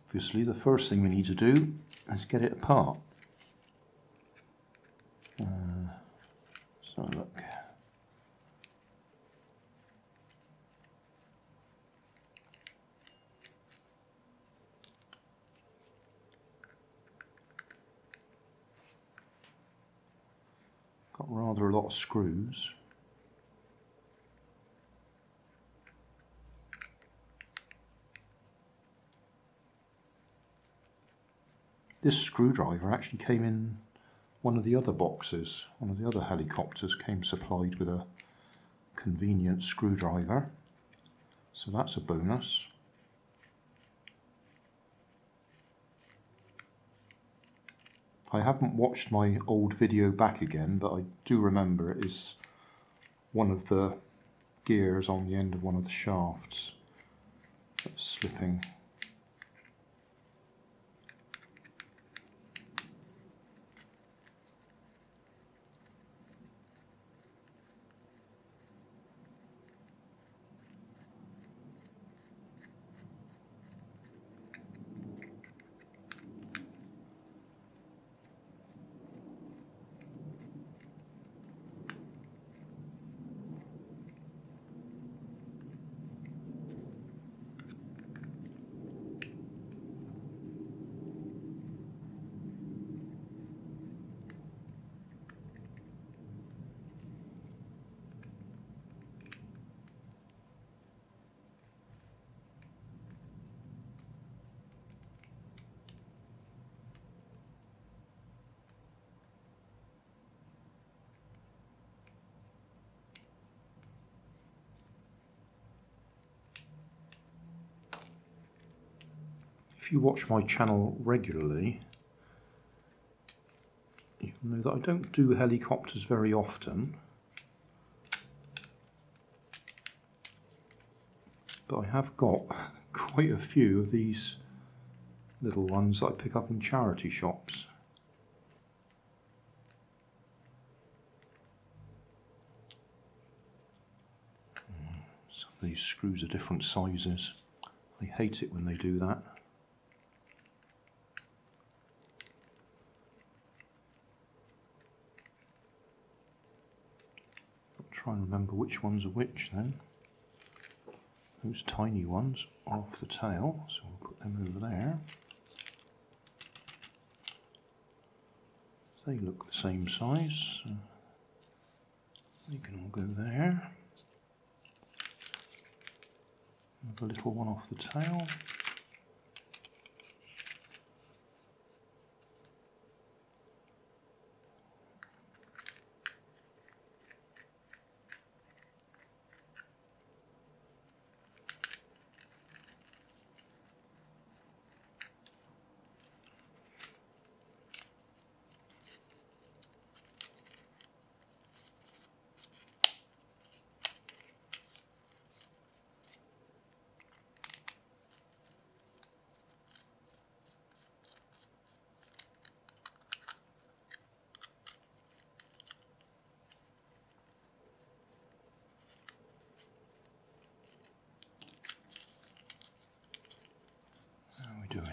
Obviously the first thing we need to do is get it apart. So look. Got rather a lot of screws. This screwdriver actually came in one of the other boxes. One of the other helicopters came supplied with a convenient screwdriver, so that's a bonus. I haven't watched my old video back again, but I do remember it is one of the gears on the end of one of the shafts that's slipping. If you watch my channel regularly, you know that I don't do helicopters very often, but I have got quite a few of these little ones that I pick up in charity shops. Some of these screws are different sizes. I hate it when they do that. Try and remember which ones are which then. Those tiny ones are off the tail, so we'll put them over there. They look the same size, so they can all go there. Another little one off the tail. Doing.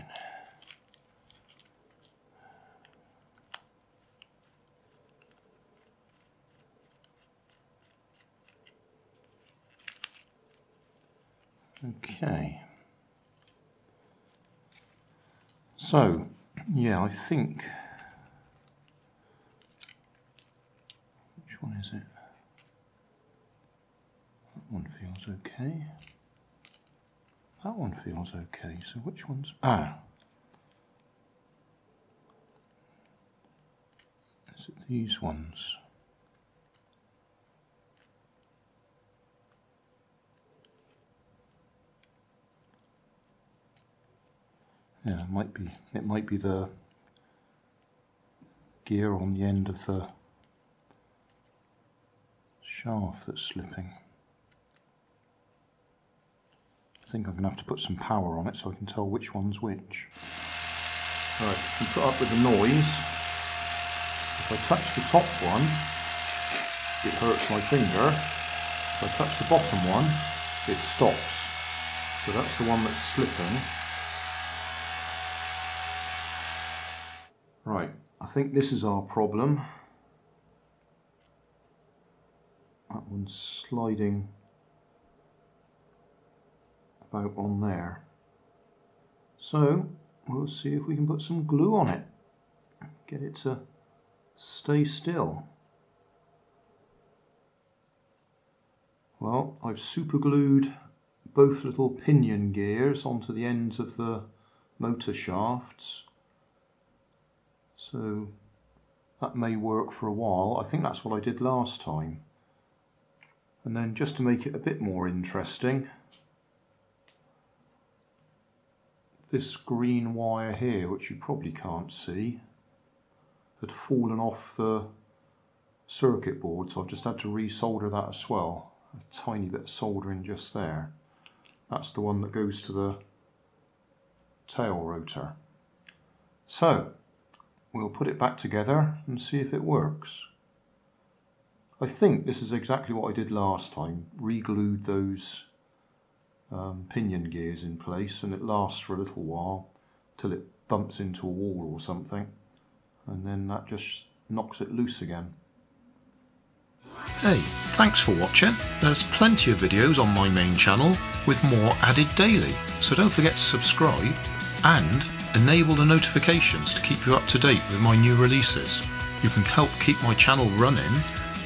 Okay. So, yeah, I think, which one is it? That one feels okay. That one feels okay, so which one's... Is it these ones? Yeah, it might be the gear on the end of the shaft that's slipping. I think I'm going to have to put some power on it so I can tell which one's which. Right, you put up with the noise. If I touch the top one, it hurts my finger. If I touch the bottom one, it stops. So that's the one that's slipping. Right, I think this is our problem. That one's sliding about on there. So we'll see if we can put some glue on it. Get it to stay still. Well, I've super glued both little pinion gears onto the ends of the motor shafts, so that may work for a while. I think that's what I did last time. And then just to make it a bit more interesting, this green wire here, which you probably can't see, had fallen off the circuit board, so I've just had to resolder that as well. A tiny bit of soldering just there. That's the one that goes to the tail rotor. So we'll put it back together and see if it works. I think this is exactly what I did last time, re-glued those pinion gears in place, and it lasts for a little while till it bumps into a wall or something, and then that just knocks it loose again. Hey, thanks for watching. There's plenty of videos on my main channel with more added daily, so don't forget to subscribe and enable the notifications to keep you up to date with my new releases. You can help keep my channel running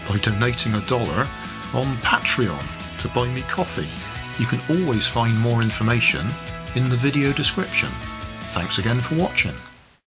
by donating $1 on Patreon to buy me coffee. You can always find more information in the video description. Thanks again for watching.